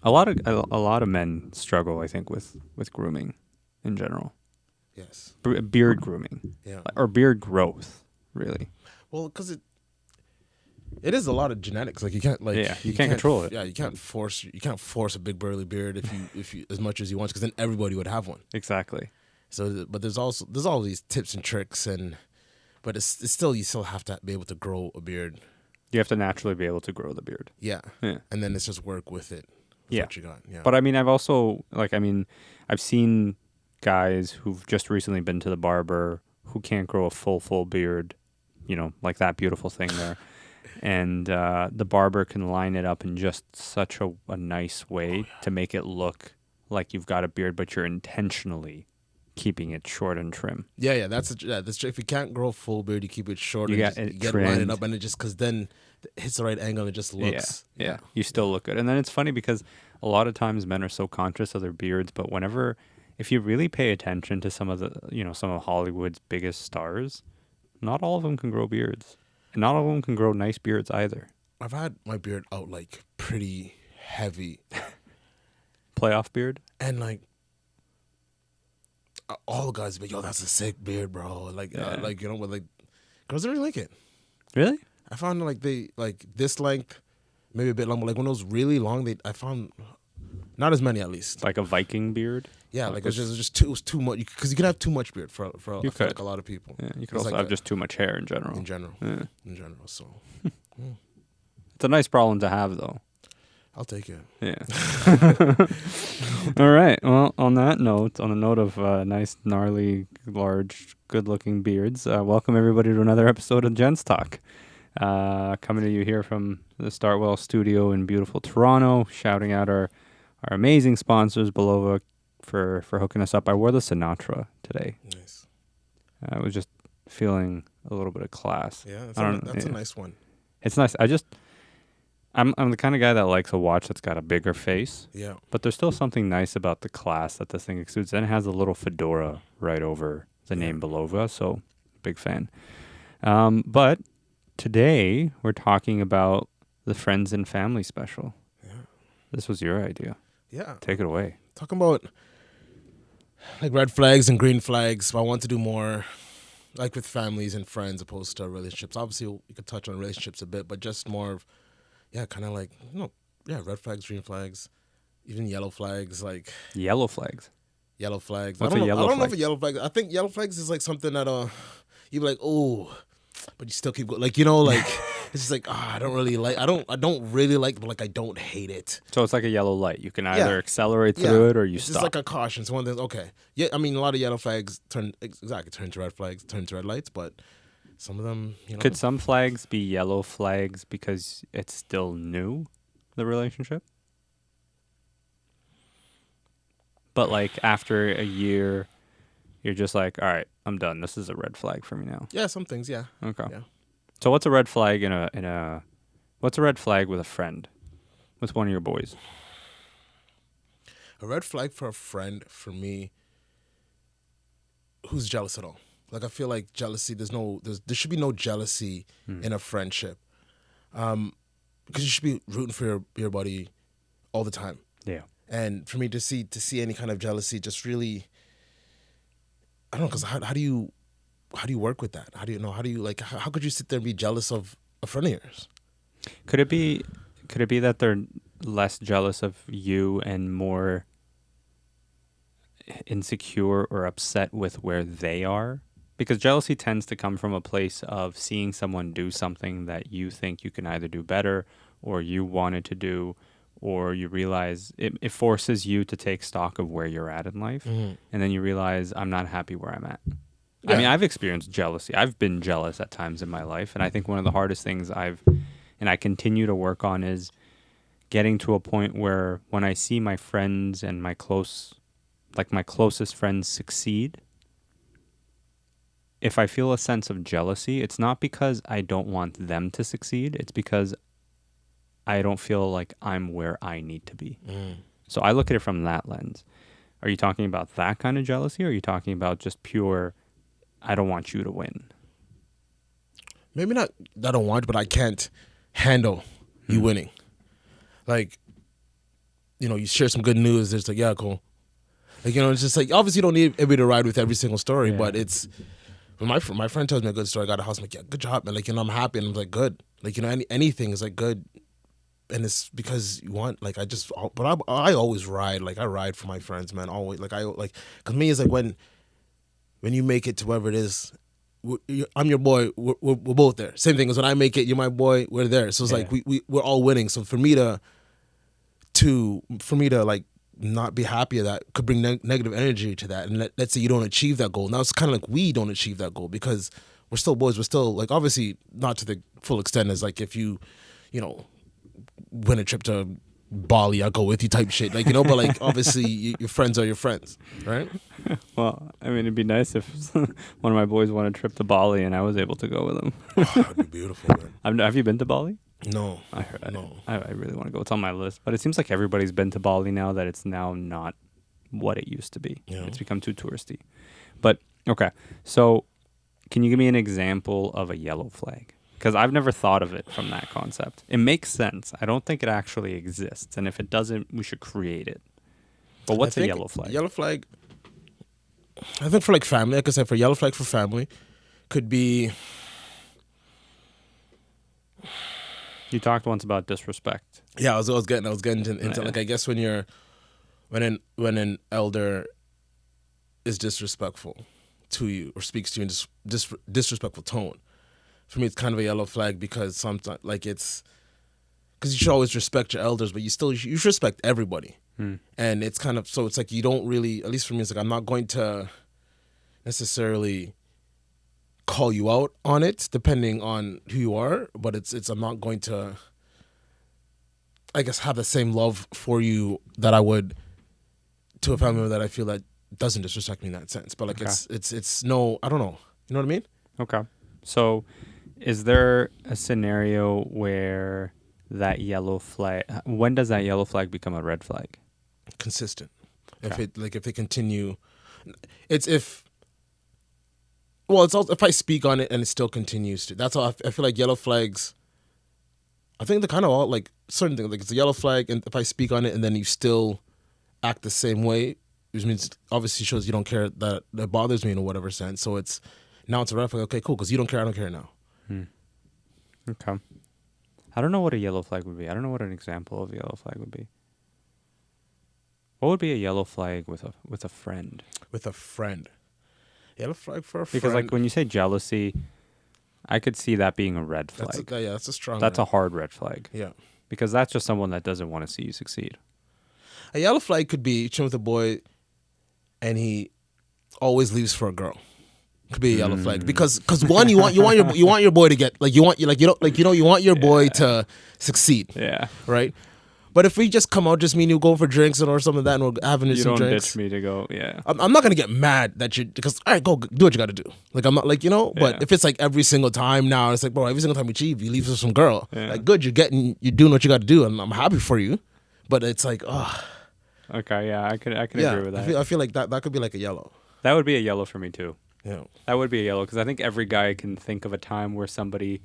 a lot of men struggle, I think, with grooming in general. Yes. Beard grooming. Yeah. Or beard growth, really. Well, because it is a lot of genetics. Like you can't you can't control it. Yeah, you can't force a big burly beard if you as much as you want, because then everybody would have one. Exactly. So, but there's all these tips and tricks, but it's still, you still have to be able to grow a beard. You have to naturally be able to grow the beard. Yeah. Yeah. And then it's just work with it. Yeah. What you got. Yeah. But I mean, I've seen guys who've just recently been to the barber who can't grow a full beard, like that beautiful thing there. And the barber can line it up in just such a nice way to make it look like you've got a beard, but you're intentionally keeping it short and trim. Yeah, that's if you can't grow a full beard, you keep it short. You and get it get line it up, and it just, because then it hits the right angle, and it just looks. Yeah, you still look good. And then it's funny because a lot of times men are so conscious of their beards, but if you really pay attention to some of Hollywood's biggest stars, not all of them can grow beards. And not all of them can grow nice beards either. I've had my beard out like pretty heavy. Playoff beard? And like all the guys be like, yo, that's a sick beard, bro. Like, but like girls don't really like it. Really? I found like they like this length, maybe a bit long, but like when it was really long, I found not as many, at least. Like a Viking beard? Yeah, like it was too much, because you can have too much beard for like a lot of people. Yeah, you could also have just too much hair in general. In general, so it's a nice problem to have, though. I'll take it. Yeah. All right. Well, on the note of nice, gnarly, large, good-looking beards, welcome everybody to another episode of Gents Talk. Coming to you here from the Startwell studio in beautiful Toronto. Shouting out our amazing sponsors, BULOVA, for hooking us up. I wore the Sinatra today. Nice. I was just feeling a little bit of class. Yeah, that's a nice one. It's nice. I'm the kind of guy that likes a watch that's got a bigger face. Yeah. But there's still something nice about the class that this thing exudes. And it has a little fedora right over the name BULOVA, so big fan. But today we're talking about the Friends and Family special. Yeah. This was your idea. Yeah. Take it away. Talking about like red flags and green flags, but I want to do more like with families and friends opposed to relationships. Obviously, we could touch on relationships a bit, but just more of, kind of like, red flags, green flags, even yellow flags. Like Yellow flags? Yellow flags. What's I a yellow don't know flag? if a yellow flag. I think yellow flags is like something that you be like, oh, but you still keep going. Like, like it's just like, I don't really like. I don't really like, but like I don't hate it. So it's like a yellow light. You can either accelerate through it or you it's stop. It's just like a caution. So one thing, okay, yeah. I mean, a lot of yellow flags turn to red flags, turn to red lights, but some of them, Could some flags be yellow flags because it's still new, the relationship? But like after a year, you're just like, all right, I'm done. This is a red flag for me now. Yeah, some things, yeah. Okay. Yeah. So what's a red flag what's a red flag with a friend, with one of your boys? A red flag for a friend, for me, who's jealous at all. Like, I feel like jealousy, there should be no jealousy in a friendship. Because you should be rooting for your buddy all the time. Yeah. And for me to see any kind of jealousy just really, I don't know, because how do you work with that? How could you sit there and be jealous of a friend of yours? Could it be that they're less jealous of you and more insecure or upset with where they are? Because jealousy tends to come from a place of seeing someone do something that you think you can either do better or you wanted to do, or you realize it forces you to take stock of where you're at in life. Mm-hmm. And then you realize, I'm not happy where I'm at. Yeah. I mean, I've experienced jealousy. I've been jealous at times in my life. And I think one of the hardest things I continue to work on is getting to a point where when I see my friends and my closest friends succeed, if I feel a sense of jealousy, it's not because I don't want them to succeed. It's because I don't feel like I'm where I need to be. Mm. So I look at it from that lens. Are you talking about that kind of jealousy, or are you talking about just pure, I don't want you to win? Maybe not, I don't want, but I can't handle you winning. Like, you share some good news. There's like, yeah, cool. Like, it's just like, obviously you don't need everybody to ride with every single story, Yeah. but it's, when my friend tells me a good story, I got a house, I'm like, yeah, good job, man. Like, I'm happy, and I'm like, good. Like, anything is like good, and it's because you want, like, but I always ride. Like, I ride for my friends, man. Always, like, cause me, it's like when you make it to wherever it is, I'm your boy. We're both there. Same thing as when I make it, you're my boy. We're there. So it's like we're all winning. So for me to like not be happy of that could bring negative energy to that. And let's say you don't achieve that goal. Now it's kind of like we don't achieve that goal because we're still boys. We're still, like, obviously not to the full extent as like if you win a trip to Bali, I'll go with you type shit. Like, but like obviously your friends are your friends, right? Well, I mean, it'd be nice if one of my boys won a trip to Bali and I was able to go with him. Oh, that'd be beautiful, man. Have you been to Bali? No. I heard. No. I really want to go. It's on my list, but it seems like everybody's been to Bali now. That it's now not what it used to be. Yeah. It's become too touristy. But okay, so can you give me an example of a yellow flag? Because I've never thought of it from that concept. It makes sense. I don't think it actually exists, and if it doesn't, we should create it. But what's a yellow flag? Yellow flag, I think for like family, like I said, for yellow flag for family, could be. You talked once about disrespect. Yeah, I was getting into like, I guess when an elder is disrespectful to you or speaks to you in disrespectful tone. For me, it's kind of a yellow flag because sometimes, like, it's because you should always respect your elders, but you should respect everybody. And it's kind of, so it's like you don't really, at least for me, it's like I'm not going to necessarily call you out on it depending on who you are, but it's I'm not going to, I guess, have the same love for you that I would to a family member that I feel that doesn't disrespect me in that sense. But like, Okay. it's no, I don't know. You know what I mean? Okay. So is there a scenario where that yellow flag, when does that yellow flag become a red flag? Consistent. Okay. If they continue, it's if. Well, it's also if I speak on it and it still continues to. That's all. I feel like yellow flags. I think they're kind of all like certain things. Like, it's a yellow flag, and if I speak on it and then you still act the same way, which means obviously shows you don't care, that bothers me in whatever sense. So it's a red flag. Okay, cool, because you don't care, I don't care now. Okay. I don't know what a yellow flag would be. I don't know what an example of a yellow flag would be. What would be a yellow flag with a friend? With a friend, yellow flag for a friend. Because like when you say jealousy, I could see that being a red flag. That's a strong. That's a hard red flag. Yeah. Because that's just someone that doesn't want to see you succeed. A yellow flag could be chilling with a boy, and he always leaves for a girl. Could be a yellow flag because one, you want your boy to get, like, you want your boy to succeed. Yeah. Right. But if we just come out, just me and you go for drinks or something like that, and we're having You some don't drinks, ditch me to go. Yeah. I'm not gonna get mad that you, because all right, go do what you got to do. Like, I'm not like, But Yeah. if it's like every single time now, it's like, bro, every single time we cheat, you leave with some girl. Yeah. Like, good, you're doing what you got to do, and I'm happy for you. But it's like, oh, Okay. Yeah. I can agree with that. I feel like that could be like a yellow. That would be a yellow for me too. Yeah. That would be a yellow because I think every guy can think of a time where somebody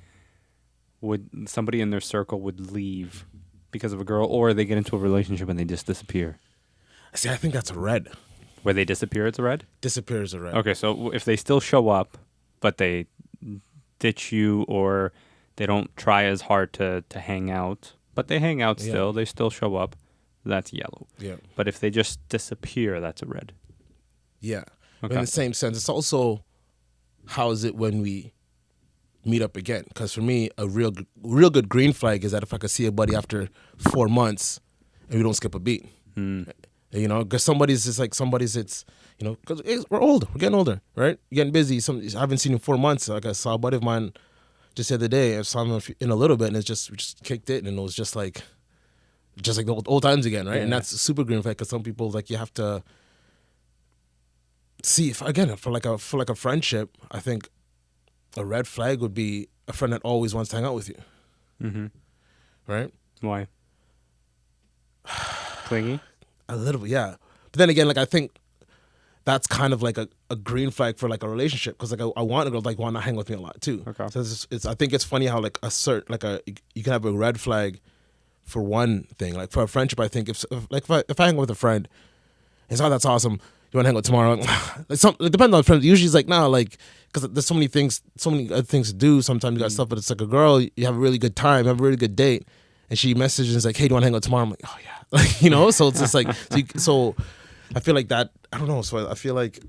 in their circle would leave because of a girl, or they get into a relationship and they just disappear. See, I think that's a red. Where they disappear, it's a red? Disappear is a red. Okay, so if they still show up, but they ditch you or they don't try as hard to hang out, but they hang out still, they still show up, that's yellow. Yeah. But if they just disappear, that's a red. Yeah. Okay. In the same sense, it's also, how is it when we meet up again? Because for me, a real good green flag is that if I could see a buddy after 4 months and we don't skip a beat. Because because we're older, we're getting older, right? You're getting busy. I haven't seen him in 4 months. Like, I saw a buddy of mine just the other day. I saw him in a little bit, and we just kicked it, and it was just like the old times again, right? Yeah. And that's a super green flag because some people, like, you have to see if, again, for like a friendship, I think a red flag would be a friend that always wants to hang out with you. Mm-hmm. Right? Why? Clingy? A little bit, yeah. But then again, like, I think that's kind of like a green flag for like a relationship, because like I want a girl like want to hang with me a lot too. Okay. So it's I think it's funny how like you can have a red flag for one thing. Like for a friendship, I think if I hang out with a friend, it's that's awesome. You want to hang out tomorrow? It depends on friends. Usually, it's like because there's so many other things to do. Sometimes you got stuff, but it's like a girl. You have a really good time, have a really good date, and she messages and is like, "Hey, do you want to hang out tomorrow?" I'm like, "Oh yeah," So it's just like so I feel like that. I don't know. So I feel like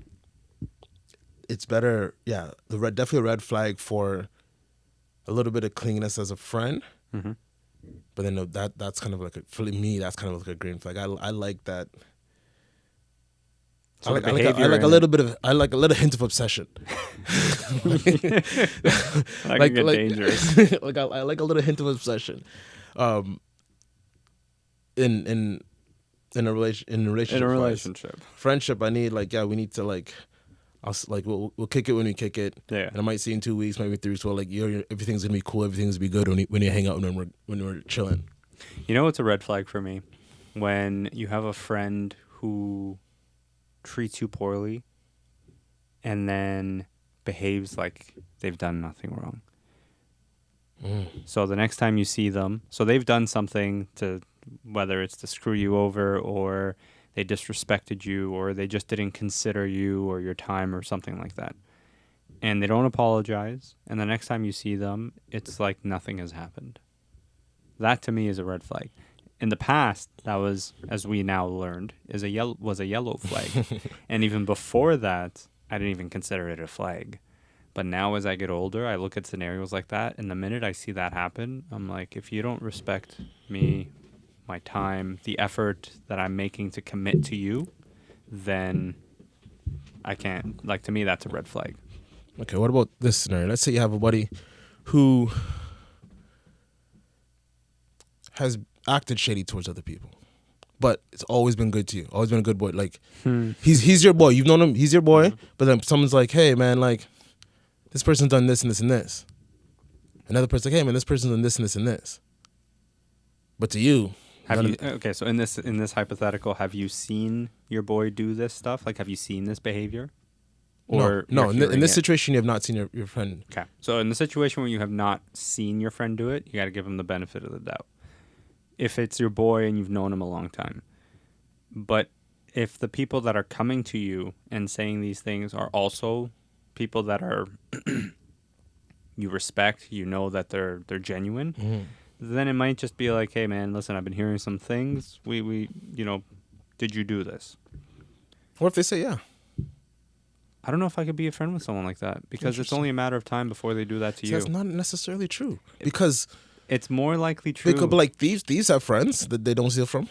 it's better. Yeah, definitely a red flag for a little bit of clinginess as a friend. Mm-hmm. But then that's kind of like for me, that's kind of like a green flag. I like that. So I like a little hint of obsession. like dangerous. I like a little hint of obsession. In a relationship. Friendship, I need we need to we'll kick it when we kick it. Yeah. And I might see you in 2 weeks, maybe 3 weeks. Well, everything's gonna be cool. Everything's gonna be good when you hang out and when we're chilling. You know what's a red flag for me? When you have a friend who treats you poorly and then behaves like they've done nothing wrong. So the next time you see them, so they've done something to, whether it's to screw you over or they disrespected you or they just didn't consider you or your time or something like that. And they don't apologize. And the next time you see them, it's like nothing has happened. That to me is a red flag. In the past, that was, as we now learned, was a yellow flag. And even before that, I didn't even consider it a flag. But now as I get older, I look at scenarios like that, and the minute I see that happen, I'm like, if you don't respect me, my time, the effort that I'm making to commit to you, then I can't. Like, to me, that's a red flag. Okay, what about this scenario? Let's say you have a buddy who has acted shady towards other people, but it's always been good to you. Always been a good boy. Like he's your boy. You've known him. He's your boy. Mm-hmm. But then someone's like, "Hey, man, like this person's done this and this and this." Another person's like, "Hey, man, this person's done this and this and this." But to you, okay? So in this hypothetical, have you seen your boy do this stuff? Like, have you seen this behavior? Or no. In this situation, you have not seen your friend. Okay. So in the situation where you have not seen your friend do it, you got to give him the benefit of the doubt. If it's your boy and you've known him a long time. But if the people that are coming to you and saying these things are also people that are you respect, you know that they're genuine, then it might just be like, hey man, listen, I've been hearing some things. We did you do this? Or if they say yeah. I don't know if I could be a friend with someone like that because it's only a matter of time before they do that to you. That's not necessarily true because it's more likely true. They could be like thieves have friends that they don't steal from.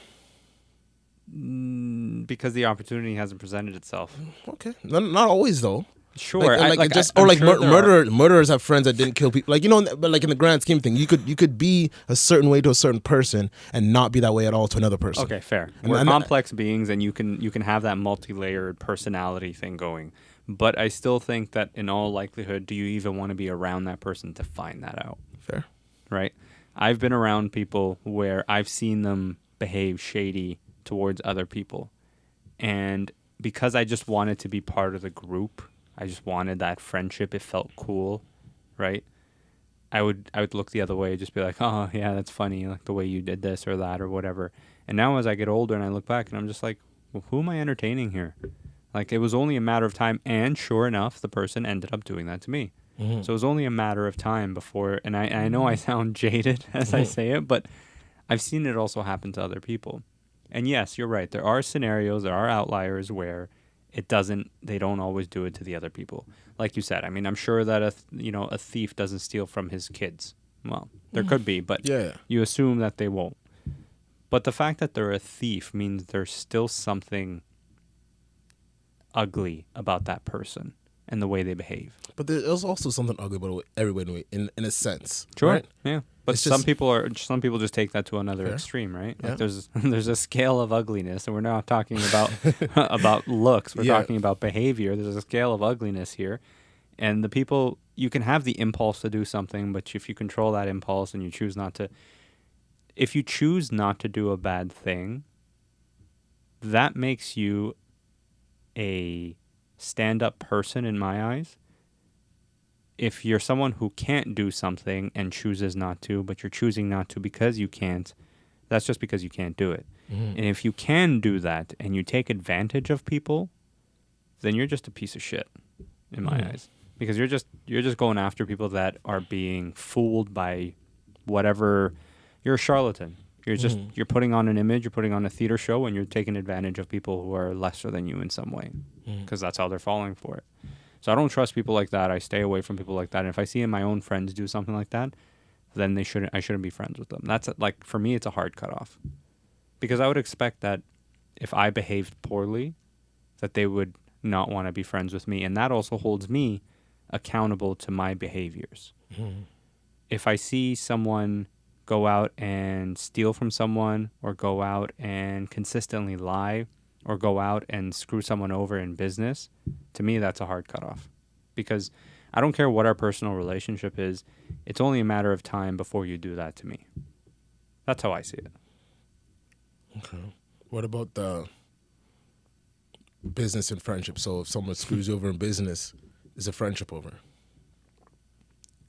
Because the opportunity hasn't presented itself. Okay, not always though. Sure, murderers have friends that didn't kill people. But like in the grand scheme thing, you could be a certain way to a certain person and not be that way at all to another person. Okay, fair. We're complex beings, and you can have that multi-layered personality thing going. But I still think that in all likelihood, do you even want to be around that person to find that out? Fair, right? I've been around people where I've seen them behave shady towards other people, and because I just wanted to be part of the group. I just wanted that friendship. It felt cool, right? I would look the other way, just be like, oh, yeah, that's funny, like the way you did this or that or whatever. And now as I get older and I look back and I'm just like, well, who am I entertaining here? Like, it was only a matter of time, and sure enough, the person ended up doing that to me. Mm-hmm. So it was only a matter of time before, and I know I sound jaded as I say it, but I've seen it also happen to other people. And yes, you're right. There are scenarios, there are outliers where they don't always do it to the other people. Like you said, I mean, I'm sure that a thief doesn't steal from his kids. Well, there could be, but you assume that they won't. But the fact that they're a thief means there's still something ugly about that person and the way they behave. But there's also something ugly about everybody in a sense. Sure. Right? Yeah. But some people just take that to another extreme, right? Yeah. Like there's a scale of ugliness, and we're not talking about about looks. We're talking about behavior. There's a scale of ugliness here, and the people, you can have the impulse to do something, but if you control that impulse and you choose not to, if you choose not to do a bad thing, that makes you a stand-up person in my eyes. If you're someone who can't do something and chooses not to, but you're choosing not to because you can't, That's just because you can't do it. And if you can do that and you take advantage of people, then you're just a piece of shit in my eyes. Because you're just going after people that are being fooled by whatever. You're a charlatan. You're putting on an image, you're putting on a theater show, and you're taking advantage of people who are lesser than you in some way, because that's how they're falling for it. So I don't trust people like that. I stay away from people like that. And if I see my own friends do something like that, then I shouldn't be friends with them. That's like, for me, it's a hard cutoff, because I would expect that if I behaved poorly, that they would not want to be friends with me, and that also holds me accountable to my behaviors. If I see someone go out and steal from someone, or go out and consistently lie, or go out and screw someone over in business, to me that's a hard cutoff. Because I don't care what our personal relationship is, it's only a matter of time before you do that to me. That's how I see it. Okay. What about the business and friendship? So if someone screws you over in business, is a friendship over?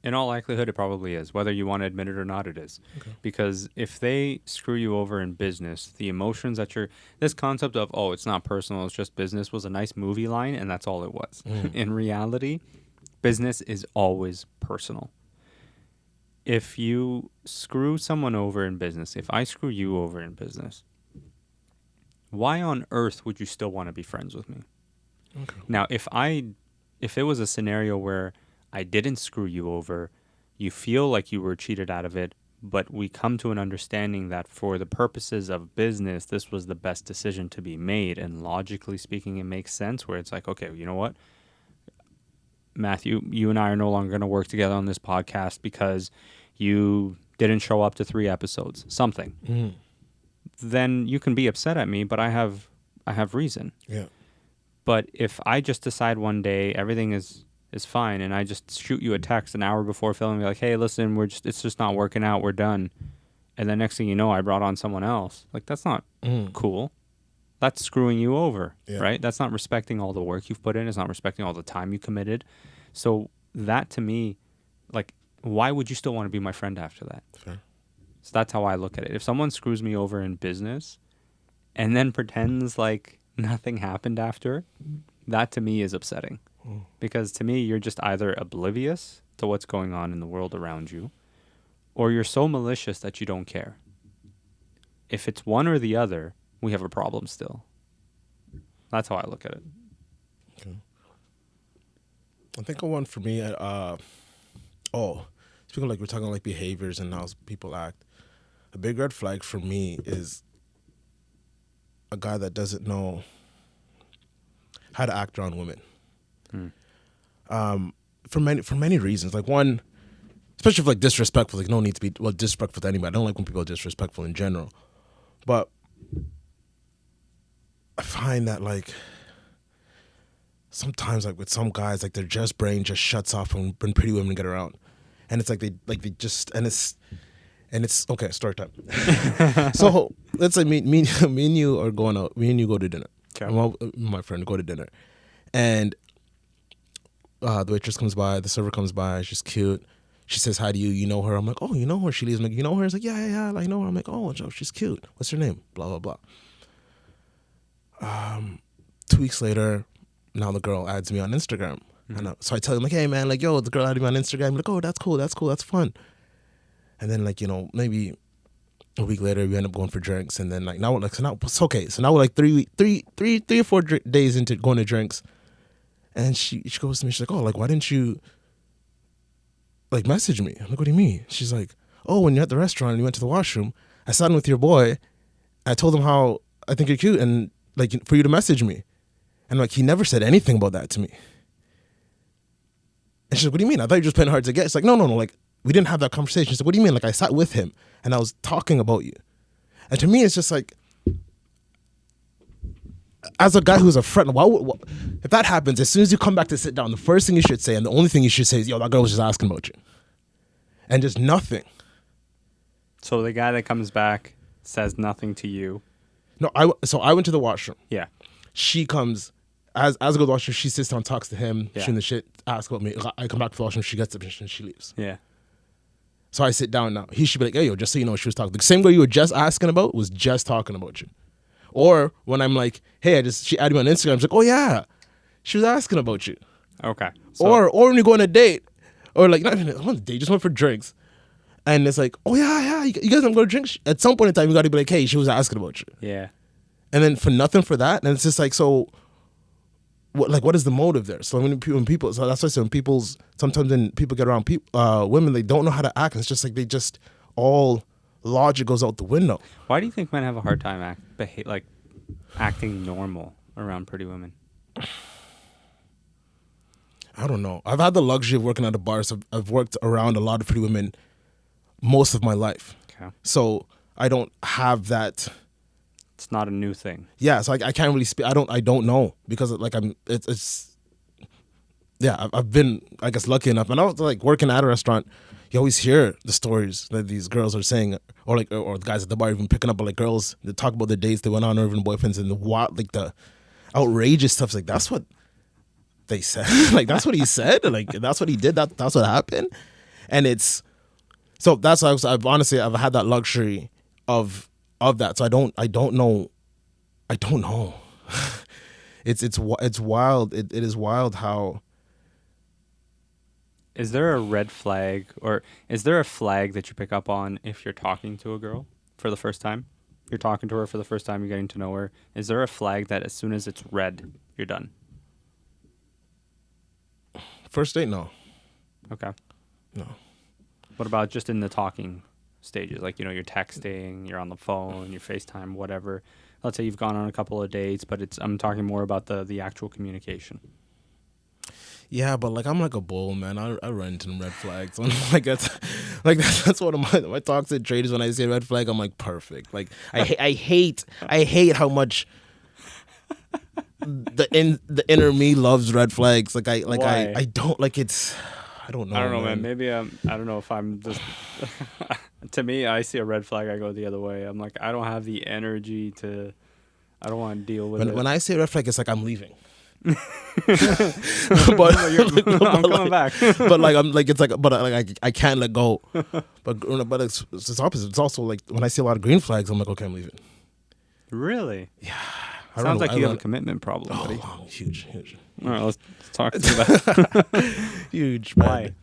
In all likelihood, it probably is. Whether you want to admit it or not, it is. Okay. Because if they screw you over in business, the emotions that this concept of, oh, it's not personal, it's just business, was a nice movie line, and that's all it was. In reality, business is always personal. If you screw someone over in business, if I screw you over in business, why on earth would you still want to be friends with me? Okay. Now, if it was a scenario where I didn't screw you over, you feel like you were cheated out of it, but we come to an understanding that for the purposes of business, this was the best decision to be made, and logically speaking, it makes sense, where it's like, okay, you know what? Matthew, you and I are no longer going to work together on this podcast because you didn't show up to 3 episodes, something. Then you can be upset at me, but I have reason. Yeah. But if I just decide one day everything is fine, and I just shoot you a text an hour before filming, be like, hey, listen, it's just not working out, we're done. And then next thing you know, I brought on someone else. Like, that's not cool. That's screwing you over, right? That's not respecting all the work you've put in. It's not respecting all the time you committed. So that, to me, like, why would you still want to be my friend after that? Fair. So that's how I look at it. If someone screws me over in business and then pretends like nothing happened after, that to me is upsetting. Because to me, you're just either oblivious to what's going on in the world around you, or you're so malicious that you don't care. If it's one or the other, we have a problem still. That's how I look at it. Okay. I think one for me, speaking of, like, we're talking like behaviors and how people act, a big red flag for me is a guy that doesn't know how to act around women. For many reasons. Like, one, especially for like disrespectful, like, no need to be disrespectful to anybody. I don't like when people are disrespectful in general. But I find that, like, sometimes, like, with some guys, like, their brain just shuts off when pretty women get around. And it's like they just, and it's okay, story time. So let's say me and you are going out, me and you go to dinner. Okay. My friend go to dinner. And the waitress comes by, the server comes by, she's cute. She says hi to you, you know her. I'm like, oh, you know her. She leaves, I'm like, you know her? It's like, yeah, I know her. I'm like, oh, she's cute. What's her name? Blah, blah, blah. 2 weeks later, now the girl adds me on Instagram. And so I tell him, like, hey, man, like, yo, the girl added me on Instagram. I'm like, oh, that's cool, that's fun. And then, like, you know, maybe a week later, we end up going for drinks. And then, like, now it's okay. So now we're like 3 or 4 days into going to drinks. And she goes to me, she's like, oh, like, why didn't you, like, message me? I'm like, what do you mean? She's like, oh, when you're at the restaurant and you went to the washroom, I sat in with your boy. I told him how I think you're cute and, like, for you to message me. And, like, he never said anything about that to me. And she's like, what do you mean? I thought you were just playing hard to get. It's like, no, like, we didn't have that conversation. She's like, what do you mean? Like, I sat with him and I was talking about you. And to me, it's just like, as a guy who's a friend, if that happens, as soon as you come back to sit down, the first thing you should say and the only thing you should say is, yo, that girl was just asking about you. And just nothing. So the guy that comes back says nothing to you. No, I went to the washroom. Yeah. She comes, as I go to the washroom, she sits down, talks to him, shooting the shit, asks about me. I come back to the washroom, she gets up and she leaves. Yeah. So I sit down now. He should be like, hey, yo, just so you know, she was talking. The same girl you were just asking about was just talking about you. Or when I'm like, hey, she added me on Instagram. She's like, oh, yeah, she was asking about you. Okay. So, Or when you go on a date, or like, not even on a date, just went for drinks. And it's like, oh, yeah, you guys don't go to drinks? At some point in time, you got to be like, hey, she was asking about you. yeah. And then for nothing for that, and it's just like, so what is the motive there? So when people, so that's why I say sometimes when people get around women, they don't know how to act. It's just like they just all logic goes out the window. Why do you think men have a hard time acting normal around pretty women? I don't know. I've had the luxury of working at a bar, so I've worked around a lot of pretty women most of my life. Okay. So I don't have that. It's not a new thing. Yeah, so I can't really speak. I don't know because like I've been, I guess, lucky enough. And I was like working at a restaurant, you always hear the stories that these girls are saying, or the guys at the bar even picking up, but like girls that talk about the dates they went on, or even boyfriends, and the outrageous stuff. Like that's what they said. Like that's what he said. Like that's what he did. That's what happened. And it's so that's why I've honestly had that luxury of that. So I don't know. It's wild. It is wild how. Is there a red flag, or is there a flag that you pick up on if you're talking to a girl for the first time? You're talking to her for the first time, you're getting to know her. Is there a flag that as soon as it's red, you're done? First date, no. Okay. No. What about just in the talking stages? Like, you're texting, you're on the phone, you're FaceTime, whatever. Let's say you've gone on a couple of dates, but I'm talking more about the actual communication. Yeah, but like I'm like a bull, man. I run into them red flags. That's one of my toxic traits. When I see a red flag, I'm like perfect. Like I hate how much the inner me loves red flags. Like I don't like it's. I don't know. I don't know, man. Maybe I don't know if I'm just. To me, I see a red flag, I go the other way. I'm like, I don't have the energy to. I don't want to deal with it. When I say red flag, it's like I'm leaving. but I'm coming back. But like I'm like it's like but like I can't let go. But it's opposite. It's also like when I see a lot of green flags, I'm like, okay, I'm leaving. Really? Yeah. Sounds like you have a commitment problem, buddy. Oh, huge. All right, let's talk about that. Huge. Man. Why?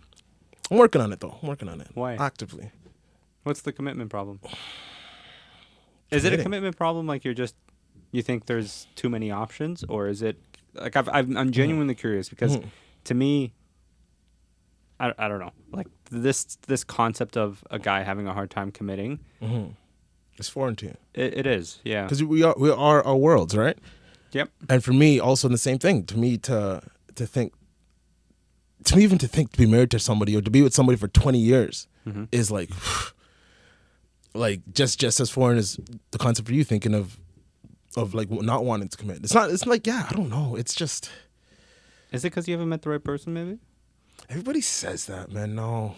I'm working on it though. I'm working on it. Why? Actively. What's the commitment problem? Is it a commitment problem? Like you think there's too many options, or is it like I'm genuinely curious because to me, I don't know, like this concept of a guy having a hard time committing. It's foreign to you. It is, yeah. Because we are our worlds, right? Yep. And for me, also the same thing. To me, to think, to be married to somebody or to be with somebody for 20 years is like just as foreign as the concept for you thinking of like not wanting to commit. It's not. It's like I don't know. It's just. Is it because you haven't met the right person? Maybe. Everybody says that, man. No.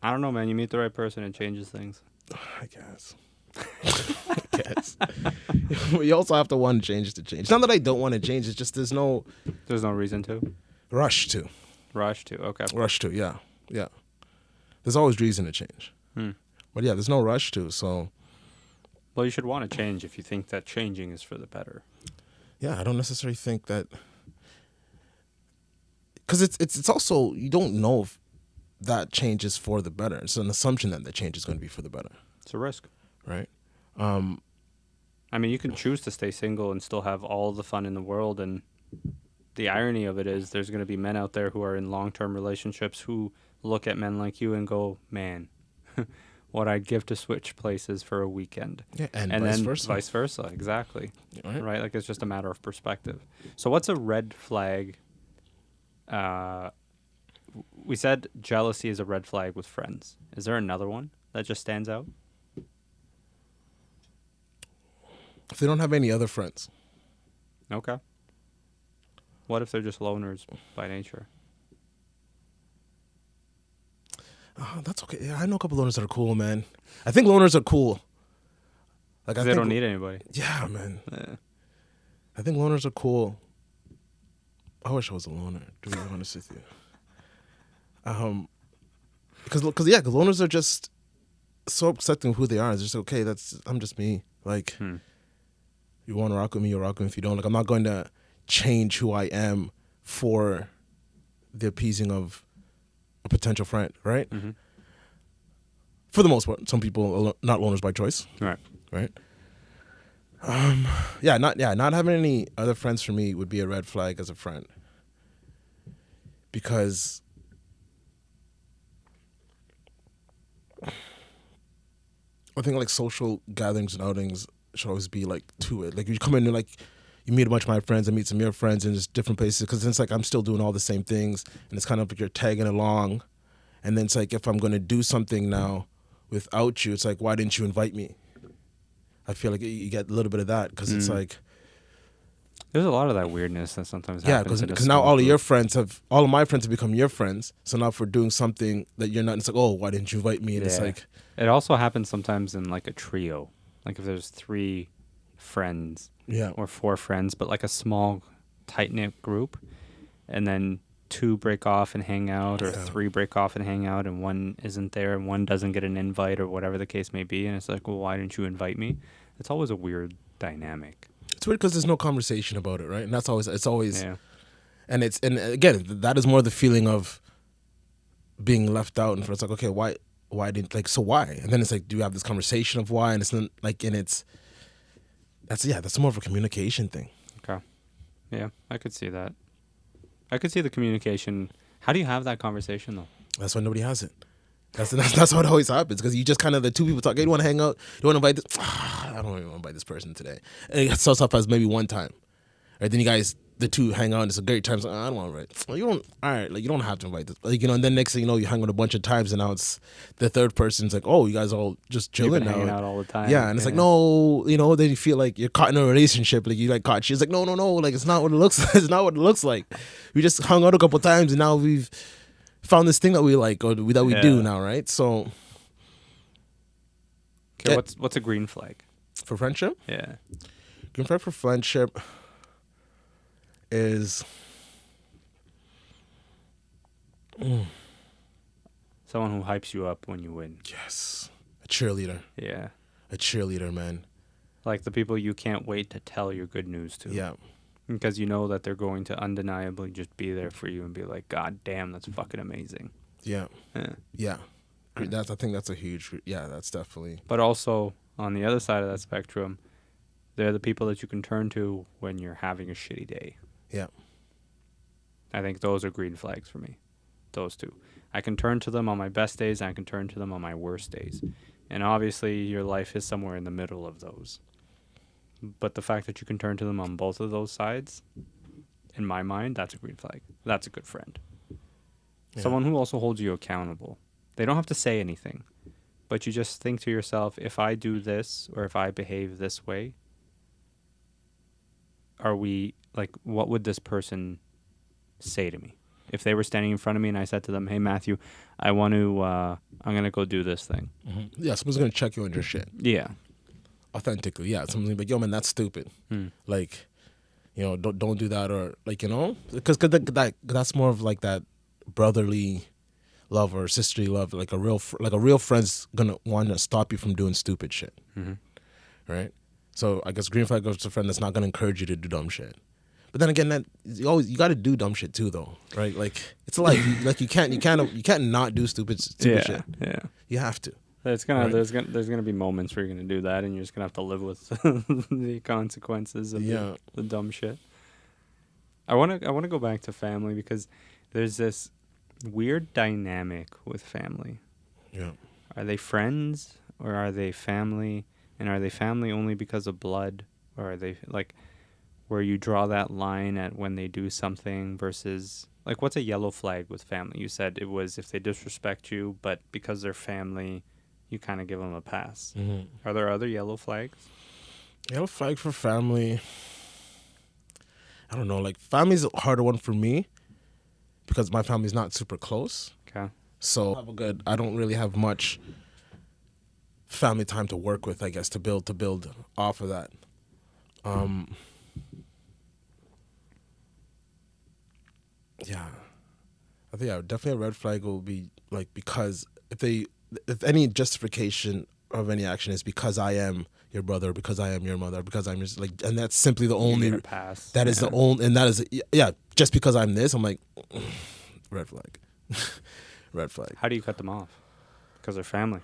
I don't know, man. You meet the right person, it changes things. I guess. You also have to want to change to change. It's not that I don't want to change. It's just there's no reason to rush to. Okay. Rush to. Yeah. There's always reason to change. But yeah, there's no rush to. So. Well, you should want to change if you think that changing is for the better. Yeah, I don't necessarily think that. Because it's also you don't know if that change is for the better. It's an assumption that the change is going to be for the better. It's a risk. Right. I mean, you can choose to stay single and still have all the fun in the world. And the irony of it is there's going to be men out there who are in long-term relationships who look at men like you and go, man, what I'd give to switch places for a weekend. Yeah, and vice versa. Exactly. Right. Like, it's just a matter of perspective. So what's a red flag? We said jealousy is a red flag with friends. Is there another one that just stands out? If they don't have any other friends. Okay. What if they're just loners by nature? That's okay. Yeah, I know a couple loners that are cool, man. I think loners are cool. Like they don't need anybody. Yeah, man. Yeah. I think loners are cool. I wish I was a loner, to be honest with you. Because loners are just so accepting of who they are. It's just okay. I'm just me. Like, you want to rock with me, you rock with me. If you don't, like, I'm not going to change who I am for the appeasing of a potential friend, right? Mm-hmm. For the most part, some people are not loners by choice, right? Not having any other friends for me would be a red flag as a friend, because I think like social gatherings and outings should always be like to it. Like you come in and like you meet a bunch of my friends, I meet some of your friends in just different places, because it's like I'm still doing all the same things, and it's kind of like you're tagging along, and then it's like if I'm going to do something now without you, it's like, why didn't you invite me? I feel like you get a little bit of that, because it's like, there's a lot of that weirdness that sometimes happens. Because now all of my friends have become your friends. So now if we're doing something that you're not, it's like, oh, why didn't you invite me? And it's like, it also happens sometimes in like a trio, like if there's 3 friends, or 4 friends, but like a small, tight knit group, and then 2 break off and hang out, or 3 break off and hang out, and one isn't there, and one doesn't get an invite, or whatever the case may be, and it's like, well, why didn't you invite me? It's always a weird dynamic. It's weird because there's no conversation about it, right? And it's always, and again, that is more the feeling of being left out, and it's like, okay, why didn't, like, so why? And then it's like, do you have this conversation of why? And it's not like, and that's more of a communication thing. Okay. Yeah, I could see that. I could see the communication. How do you have that conversation though? That's why nobody has it. That's how it always happens, because you just kind of, the 2 people talk, hey, you want to hang out? You want to invite this? I don't even want to invite this person today. And it starts off as maybe one time. Right? Then you guys, the 2 hang out, and it's a great time. So, I don't want to invite. Well, you don't, all right, like, you don't have to invite this. Like, and then next thing you know, you hang out a bunch of times, and now it's the 3rd person's like, oh, you guys all just chilling now. Hanging out all the time. Yeah, and it's like, no, then you feel like you're caught in a relationship. Like, you like caught. She's like, no, like, it's not what it looks like. It's not what it looks like. We just hung out a couple times, and now we've found this thing that we like, or that we do now, right? So, okay, what's a green flag for friendship? Yeah, green flag for friendship is someone who hypes you up when you win. Yes, a cheerleader. Yeah, a cheerleader, man. Like the people you can't wait to tell your good news to. Yeah. Because you know that they're going to undeniably just be there for you and be like, God damn, that's fucking amazing. Yeah. Yeah. I think that's a huge, that's definitely. But also, on the other side of that spectrum, they're the people that you can turn to when you're having a shitty day. Yeah. I think those are green flags for me. Those 2. I can turn to them on my best days, and I can turn to them on my worst days. And obviously, your life is somewhere in the middle of those. But the fact that you can turn to them on both of those sides, in my mind, that's a green flag. That's a good friend. Yeah. Someone who also holds you accountable. They don't have to say anything, but you just think to yourself, if I do this or if I behave this way, what would this person say to me? If they were standing in front of me and I said to them, hey, Matthew, I'm going to go do this thing. Mm-hmm. Yeah, someone's going to check you on your shit. Yeah. Authentically, yeah. Someone's like, yo, man, that's stupid. Like, don't do that, or like, because that's more of like that brotherly love or sisterly love. Like a real friend's gonna want to stop you from doing stupid shit, right? So I guess green flag goes to a friend that's not gonna encourage you to do dumb shit. But then again, you got to do dumb shit too, though, right? Like it's life. Like you can't not do stupid shit. Yeah, you have to. There's gonna be moments where you're gonna do that, and you're just gonna have to live with the consequences of the dumb shit. I wanna go back to family, because there's this weird dynamic with family. Yeah. Are they friends or are they family? And are they family only because of blood, or are they like where you draw that line at when they do something versus like what's a yellow flag with family? You said it was if they disrespect you, but because they're family, you kind of give them a pass. Mm-hmm. Are there other yellow flags? Yellow flag for family. I don't know. Like family's a harder one for me because my family's not super close. Okay. So I don't really have much family time to work with, I guess, to build off of that. Yeah. I think definitely a red flag will be like because if any justification of any action is because I am your brother, because I am your mother, because I'm just like, and that's simply the only pass. That is the only, and that is just because I'm this, I'm like, red flag, red flag. How do you cut them off? Because they're family.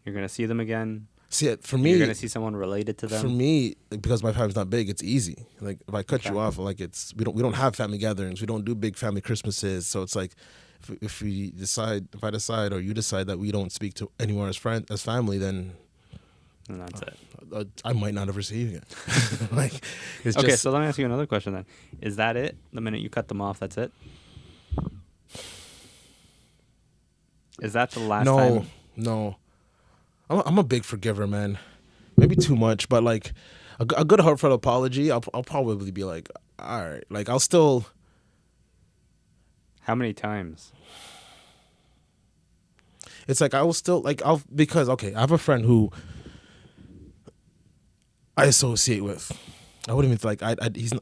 You're gonna see them again. See, for me, you're gonna see someone related to them. For me, because my family's not big, it's easy. Like if I cut you off, like we don't have family gatherings. We don't do big family Christmases. So it's like if I decide, or you decide that we don't speak to anyone as family, then and that's it. I might not ever see you again. Like it's okay. just, So let me ask you another question then. Is that it? The minute you cut them off, that's it? Is that the last time? No. I'm a big forgiver, man. Maybe too much, but like a good heartfelt apology, I'll probably be like, all right. Like I'll still. How many times? It's like I will still because I have a friend who I associate with. I wouldn't even he's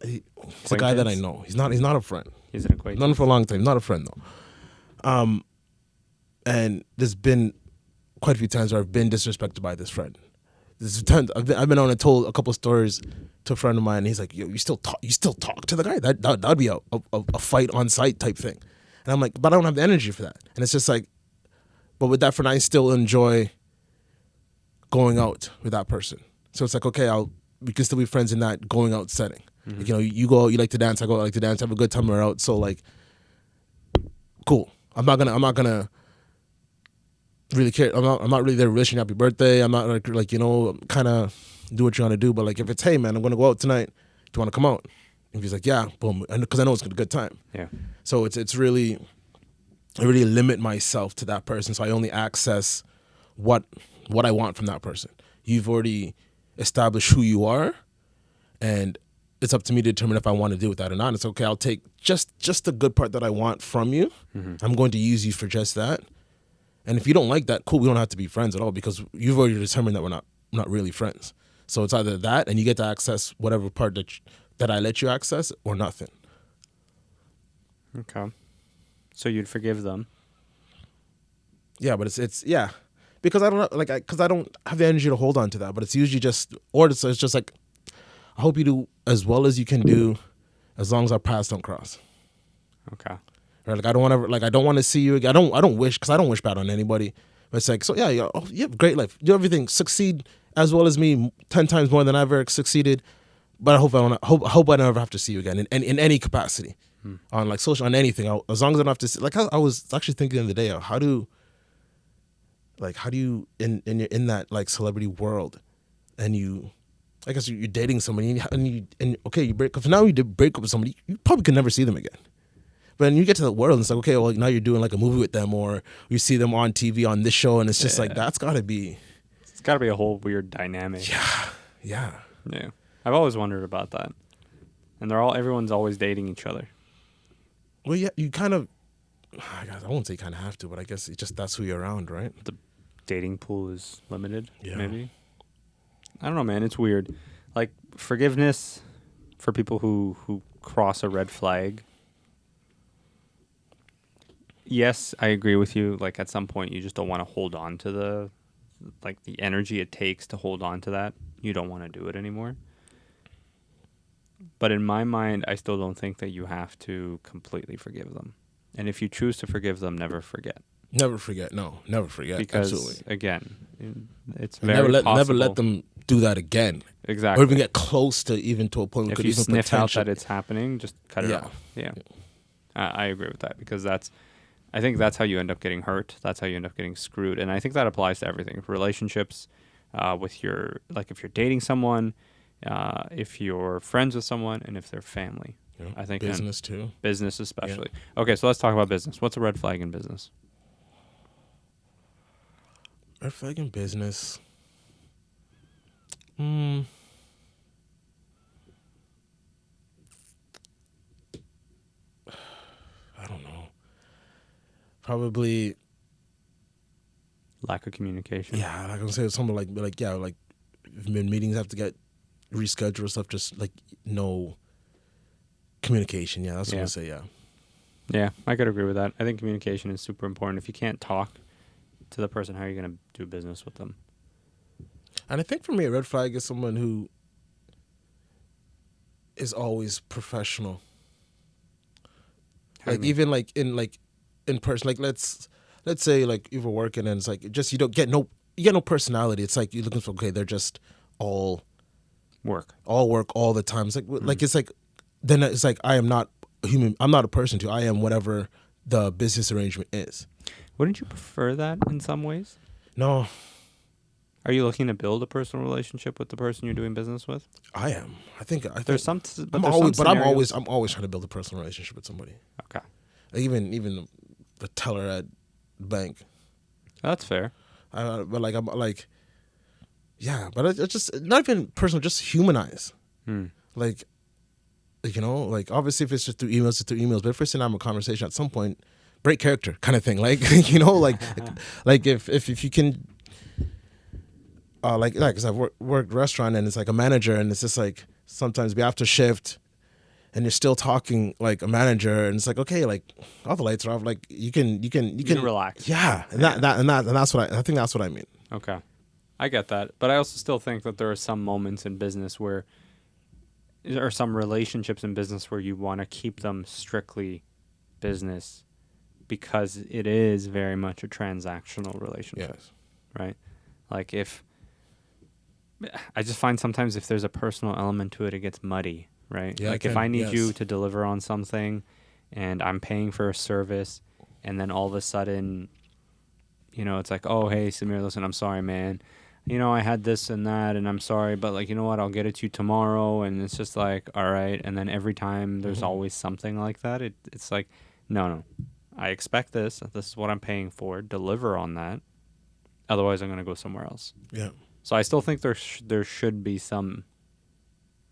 a guy that I know. He's not a friend. He's an acquaintance. Known for a long time. Not a friend though. And there's been quite a few times where I've been disrespected by this friend. I've been on and told a couple of stories to a friend of mine, and he's like, "Yo, you still talk to the guy? That'd be a fight on site type thing." And I'm like, "But I don't have the energy for that." And it's just like, but with that friend, I still enjoy going out with that person. So it's like, okay, we can still be friends in that going out setting. Mm-hmm. Like, you go out, you like to dance, I go out, I like to dance, have a good time, we're out. So like, cool. I'm not gonna really care. I'm not really there wishing happy birthday. I'm not like kind of do what you want to do. But like if it's, hey man, I'm gonna go out tonight. Do you want to come out? If he's like, yeah, boom, because I know it's gonna be a good time. Yeah. So it's really, I really limit myself to that person. So I only access what I want from that person. You've already established who you are, and it's up to me to determine if I want to deal with that or not. It's okay. I'll take just the good part that I want from you. Mm-hmm. I'm going to use you for just that. And if you don't like that, cool, we don't have to be friends at all because you've already determined that we're not really friends. So it's either that and you get to access whatever part that I let you access or nothing. Okay. So you'd forgive them? Yeah, but it's yeah. Because I don't because I don't have the energy to hold on to that. But it's usually it's just like, I hope you do as well as you can do as long as our paths don't cross. Okay. Right, like I don't want to see you again. I don't wish, because I don't wish bad on anybody. But it's like, so yeah, you have a great life, do everything, succeed as well as me, 10 times more than I've ever succeeded. But I hope I don't ever have to see you again in any capacity, on like social, on anything. As long as I don't have to see, like I was actually thinking the other day, how do you in that like celebrity world, and I guess you're dating somebody and okay, you break up. Now you did break up with somebody, you probably could never see them again. But then you get to the world and it's like, okay, well, now you're doing like a movie with them, or you see them on TV on this show, and it's just like, it's got to be a whole weird dynamic. Yeah. I've always wondered about that. And everyone's always dating each other. Well, yeah, you kind of, I won't say kind of have to, but I guess it's just that's who you're around, right? The dating pool is limited, yeah. Maybe. I don't know, man. It's weird. Like, forgiveness for people who cross a red flag. Yes, I agree with you. Like, at some point, you just don't want to hold on to the energy it takes to hold on to that. You don't want to do it anymore. But in my mind, I still don't think that you have to completely forgive them. And if you choose to forgive them, never forget. Never forget. No, never forget. Because, absolutely. Again, it's very possible. Never let them do that again. Exactly. Or even get close to even to a point where if you sniff out that it's happening, just cut it off. Yeah. I agree with that, because I think that's how you end up getting hurt. That's how you end up getting screwed. And I think that applies to everything. Relationships, if you're dating someone, if you're friends with someone, and if they're family. Yeah. I think business too. Business especially. Yeah. Okay, so let's talk about business. What's a red flag in business? Red flag in business. I don't know. Probably lack of communication. Yeah, like I'm saying, something like when meetings have to get rescheduled or stuff, just like no communication. Yeah, that's what I'm gonna say. Yeah. Yeah, I could agree with that. I think communication is super important. If you can't talk, to the person, how are you going to do business with them? And I think for me, a red flag is someone who is always professional. How do you Like mean? even in person. Like let's say like you were working and it's like just you get no personality. It's like you're looking for they're just all Work. work all the time. It's like Mm. it's like then it's like I am not a human. I'm not a person too. I am whatever the business arrangement is. Wouldn't you prefer that in some ways? No, Are you looking to build a personal relationship with the person you're doing business with? I am. I think There's some, but I'm there's always, some but scenarios. I'm always trying to build a personal relationship with somebody. Okay, Even the teller at the bank. that's fair. But like I'm like, yeah. But it's just not even personal. Just humanize. Hmm. Like, like obviously if it's just through emails, it's through emails. But if we're sitting having a conversation at some point, break character kind of thing. Like like if you can. Because I've worked restaurant and it's like a manager and it's just like sometimes be after shift and you're still talking like a manager and it's like okay like all the lights are off like you can relax. yeah and that's what I think that's what I mean. Okay, I get that, but I also still think that there are some moments in business where, or some relationships in business where you want to keep them strictly business, because it is very much a transactional relationship, Yes. right? Like I just find sometimes if there's a personal element to it, it gets muddy, right? Yeah, like it if can, I need you yes. to deliver on something and I'm paying for a service and then all of a sudden, it's like, oh, hey, Samir, listen, I'm sorry, man. I had this and that and I'm sorry, but like, you know what? I'll get it to you tomorrow. And it's just like, all right. And then every time there's always something like that. It's like, no, I expect this. This is what I'm paying for. Deliver on that. Otherwise, I'm going to go somewhere else. Yeah. So I still think there should be some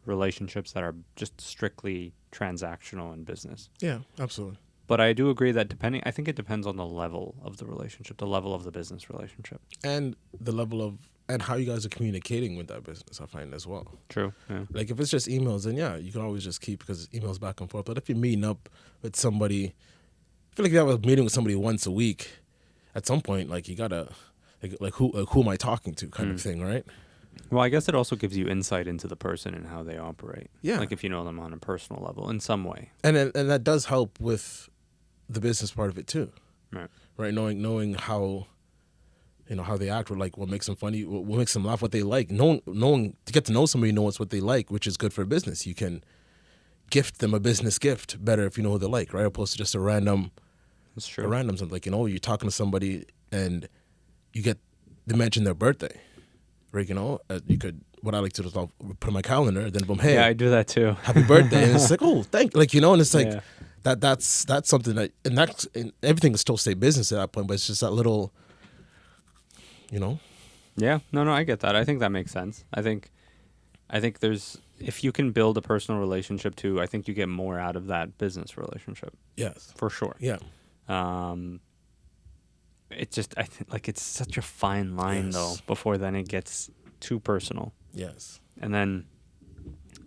relationships that are just strictly transactional in business. Yeah, absolutely. But I do agree that I think it depends on the level of the relationship, the level of the business relationship. And the level of and how you guys are communicating with that business, I find as well. True. Yeah. Like if it's just emails, then yeah, you can always just keep because emails back and forth. But if you're meeting up with somebody, I feel like if you have a meeting with somebody once a week, at some point, like you gotta like who am I talking to kind of thing, right? Well, I guess it also gives you insight into the person and how they operate. Yeah. Like if you know them on a personal level in some way. And that does help with the business part of it too, Right. Knowing how, how they act, or like what makes them funny, what makes them laugh, what they like. Knowing to get to know somebody, knows what they like, which is good for business. You can gift them a business gift better if you know who they like, right? Opposed to just a random, That's true. something like you're talking to somebody and you get to mention their birthday, right? You could. What I like to do is I'll put in my calendar, then boom, hey, Yeah, I do that too. happy birthday, and it's like, oh, thank, and it's like. Yeah. That's something that and everything will still stay business at that point, but it's just that little, Yeah, no, I get that. I think that makes sense. I think there's, if you can build a personal relationship too, I think you get more out of that business relationship Yes, for sure. yeah, It just, I think like it's such a fine line though, before then it gets too personal. yes, And then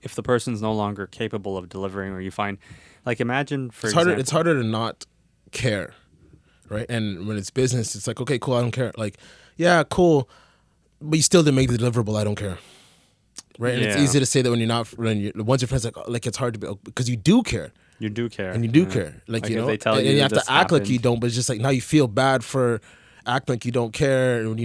if the person's no longer capable of delivering, or you find, like imagine for example, it's harder to not care, right? And when it's business, it's like, okay, cool, I don't care. Like, yeah, cool, but you still didn't make the deliverable. I don't care, right? And it's Yeah. easy to say that once your friends like it's hard to be because you do care. You do care. And you do Yeah. care. Like if you know, they tell and you you have to this act like you happened. don't, but it's just like now you feel bad for acting like you don't care when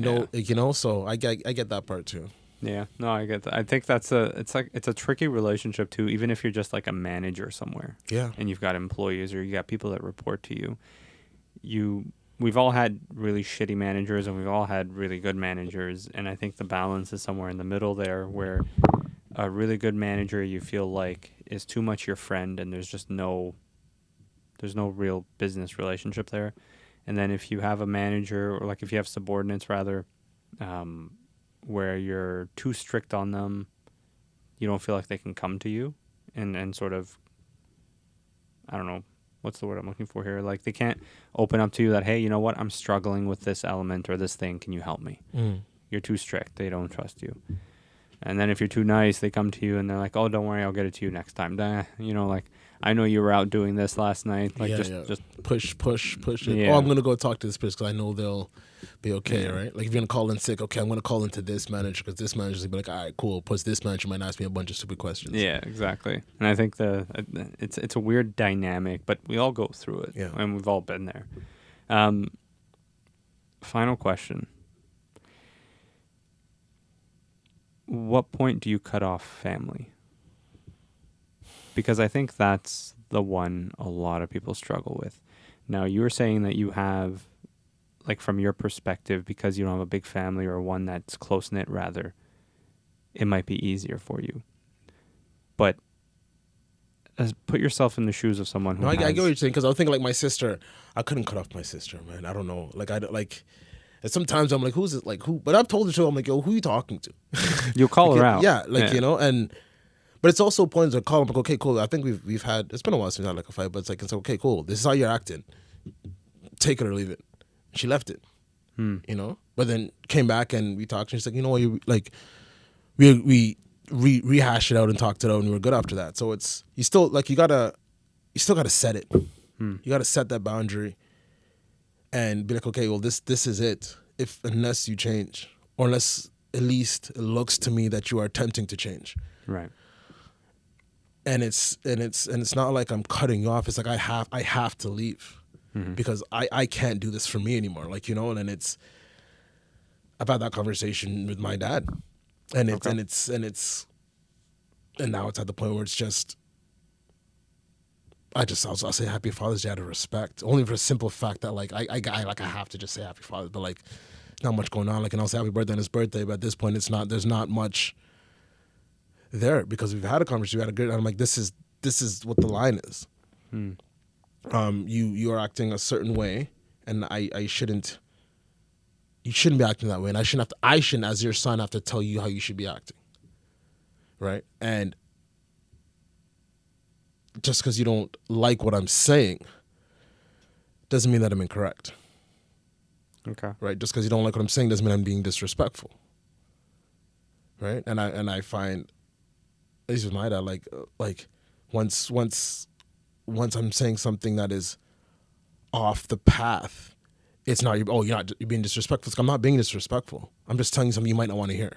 so I get that part too. Yeah, no, I get that. I think it's a tricky relationship too, even if you're just like a manager somewhere. Yeah. And you've got employees or you got people that report to you. We've all had really shitty managers and we've all had really good managers, and I think the balance is somewhere in the middle there, where a really good manager you feel like is too much your friend and there's no real business relationship there. And then if you have a manager, or like if you have subordinates rather, where you're too strict on them, you don't feel like they can come to you and sort of, I don't know, what's the word I'm looking for here? Like they can't open up to you that, hey, you know what, I'm struggling with this element or this thing, can you help me? You're too strict, they don't trust you. And then if you're too nice, they come to you and they're like, oh, don't worry, I'll get it to you next time. Like I know you were out doing this last night. Like, just push it. Yeah. Oh, I'm gonna go talk to this person because I know they'll be okay, right? Like if you're gonna call in sick, okay, I'm gonna call into this manager because this manager's gonna be like, all right, cool. Plus this manager might ask me a bunch of stupid questions. Yeah, exactly. And I think it's a weird dynamic, but we all go through it. Yeah. And we've all been there. Final question. What point do you cut off family? Because I think that's the one a lot of people struggle with. Now, you were saying that you have, like, from your perspective, because you don't have a big family or one that's close-knit, rather, it might be easier for you. But put yourself in the shoes of someone who No, I get what you're saying, because I was thinking, like, my sister, I couldn't cut off my sister, man. I don't know. Like, and sometimes I'm like, who's it? Like, who? But I've told her to, I'm like, yo, who you talking to? You'll call like, her out. Yeah, like, you know, but it's also points to call them, like, okay, cool. I think we've had, it's been a while since we've had, like, a fight, but it's like, okay, cool. This is how you're acting. Take it or leave it. She left it, you know? But then came back and we talked, and she's like, you know what, we rehashed it out and talked it out, and we were good after that. So it's, you still gotta set it. You gotta set that boundary and be like, okay, well, this is it. Unless you change, or unless at least it looks to me that you are attempting to change. Right. And it's not like I'm cutting you off. It's like I have to leave because I can't do this for me anymore. Like, you know, and it's, I've had that conversation with my dad, and it's and now it's at the point where it's just, I'll say Happy Father's Day out of respect, only for the simple fact that like I have to just say Happy Father's, but like not much going on. Like, and I'll say Happy Birthday on his birthday, but at this point there's not much there because we've had a conversation, we had a good. I'm like, this is what the line is. You are acting a certain way, and I shouldn't. You shouldn't be acting that way, and I shouldn't as your son have to tell you how you should be acting, right? And just because you don't like what I'm saying doesn't mean that I'm incorrect. Okay. Right? Just because you don't like what I'm saying doesn't mean I'm being disrespectful. Right? And I find, at least with my dad, like once I'm saying something that is off the path, it's not you're being disrespectful. I'm not being disrespectful. I'm just telling you something you might not want to hear.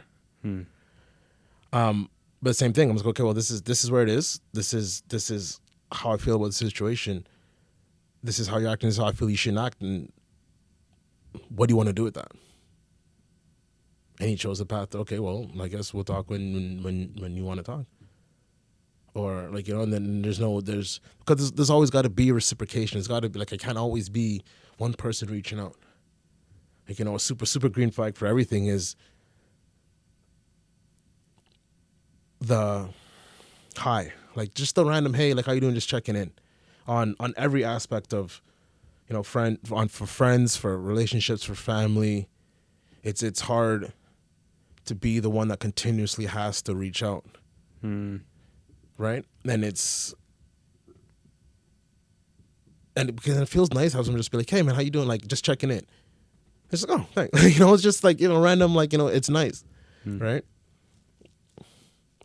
But the same thing, I'm like, okay, well, this is where it is. This is how I feel about the situation. This is how you're acting. This is how I feel you shouldn't act. And what do you want to do with that? And he chose the path. Okay, well, I guess we'll talk when you want to talk. Or like, you know, and then because there's always got to be reciprocation. It's got to be like, it can't always be one person reaching out. Like, you know, a super green flag for everything is the hi, like just the random hey, like how you doing, just checking in on every aspect of, you know, for friends, for relationships, for family. It's hard to be the one that continuously has to reach out, right? And because it feels nice how someone just be like, hey man, how you doing, like just checking in. It's like, oh, thanks. You know, it's just like, you know, random, like, you know, it's nice, right?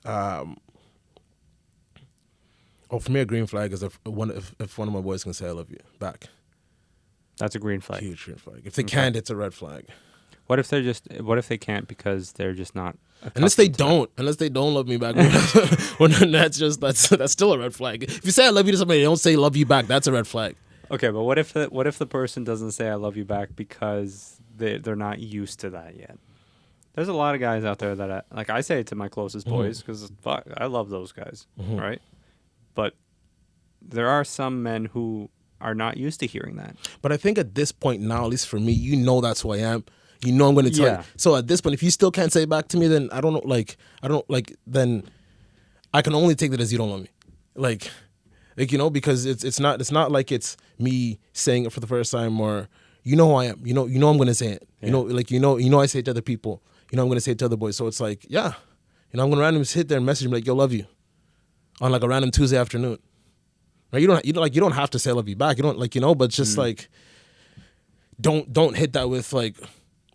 For me, a green flag is if one of my boys can say I love you back. That's a green flag. Huge green flag. If they can't, it's a red flag. What if they can't because they're just not unless they don't love me back? Well, then that's still a red flag. If you say I love you to somebody, they don't say love you back, that's a red flag. Okay, but what if the person doesn't say I love you back because they're not used to that yet? There's a lot of guys out there that I say it to my closest boys because I love those guys, right? But there are some men who are not used to hearing that. But I think at this point now, at least for me, you know that's who I am. You know I'm going to tell you. So at this point, if you still can't say it back to me, then then I can only take that as you don't love me. Like you know, because it's not like it's me saying it for the first time, or you know who I am. You know I'm going to say it. Yeah. You know I say it to other people. You know I'm going to say it to other boys. So it's like, yeah, you know I'm going to randomly sit there and message them like, yo, love you, on like a random Tuesday afternoon. Right? You don't have to say I love you back. You don't but it's just like, don't hit that with like,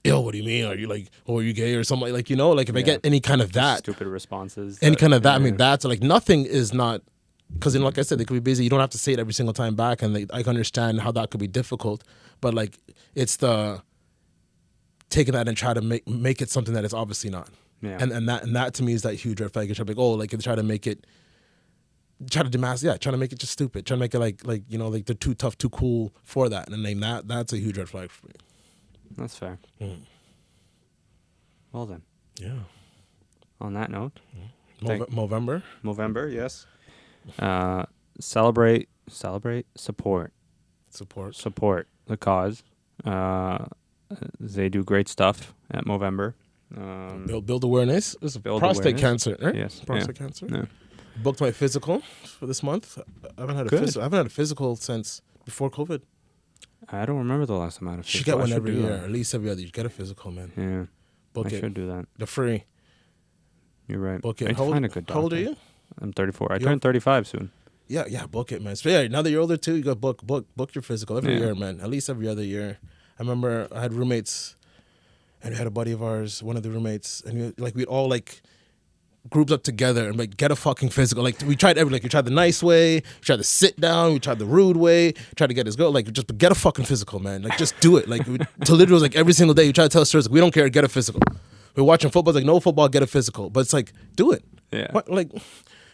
yo, what do you mean? Are you like, are you gay or something if I get any kind of that stupid responses, any kind of that, I mean, that's like nothing is not because like I said, they could be busy. You don't have to say it every single time back, and I can understand how that could be difficult. But like, it's the taking that and try to make it something that it's obviously not. Yeah. And that to me is that huge red flag. It's like, oh, like, they try to make it, try to demask, trying to make it just stupid, trying to make it like you know, like they're too tough, too cool for that, and name that's a huge red flag for me. That's fair. Well then. Yeah. On that note, Movember, yes. Celebrate, support the cause. They do great stuff at Movember. Build awareness. It's prostate cancer, right? Yes, prostate cancer. Yeah. Booked my physical for this month. I haven't had a physical since before COVID. I don't remember the last time I had a physical. You get one every year, at least every other year. You get a physical, man. Yeah, Book I it. should do that. They're free. You're right. Book it. How old are you? I'm 34. I turn 35 soon. Yeah, book it, man. So now that you're older too, you got book your physical every year, man. At least every other year. I remember I had roommates, and we had a buddy of ours, one of the roommates, and we'd all like groups up together and like get a fucking physical. Like we tried we tried the nice way, we tried the sit down, we tried the rude way, tried to get his girl, like just get a fucking physical, man. Like just do it. Like to literally was like every single day you try to tell us, like, we don't care, get a physical. We're watching football, it's like no football, get a physical. But it's like, do it. Yeah. What, like,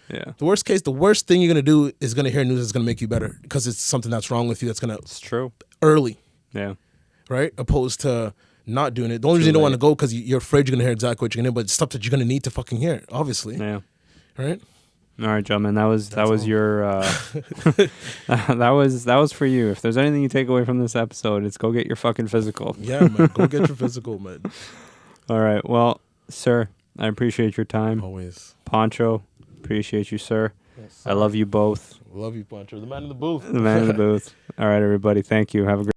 yeah. The worst thing you're gonna do is gonna hear news that's gonna make you better because it's something that's wrong with you. It's true. Early. Yeah. Right. Opposed to not doing it. The only reason you don't want to go because you're afraid you're gonna hear exactly what you're gonna hear, but it's stuff that you're gonna need to fucking hear. Obviously. Yeah. Right. All right, gentlemen. That was your that was for you. If there's anything you take away from this episode, it's go get your fucking physical. Yeah, man. Go get your physical, man. All right. Well, sir, I appreciate your time. Always. Pancho, appreciate you, sir. Yes, I love you both. Love you, Pancho. The man in the booth. The man in the booth. All right, everybody. Thank you. Have a great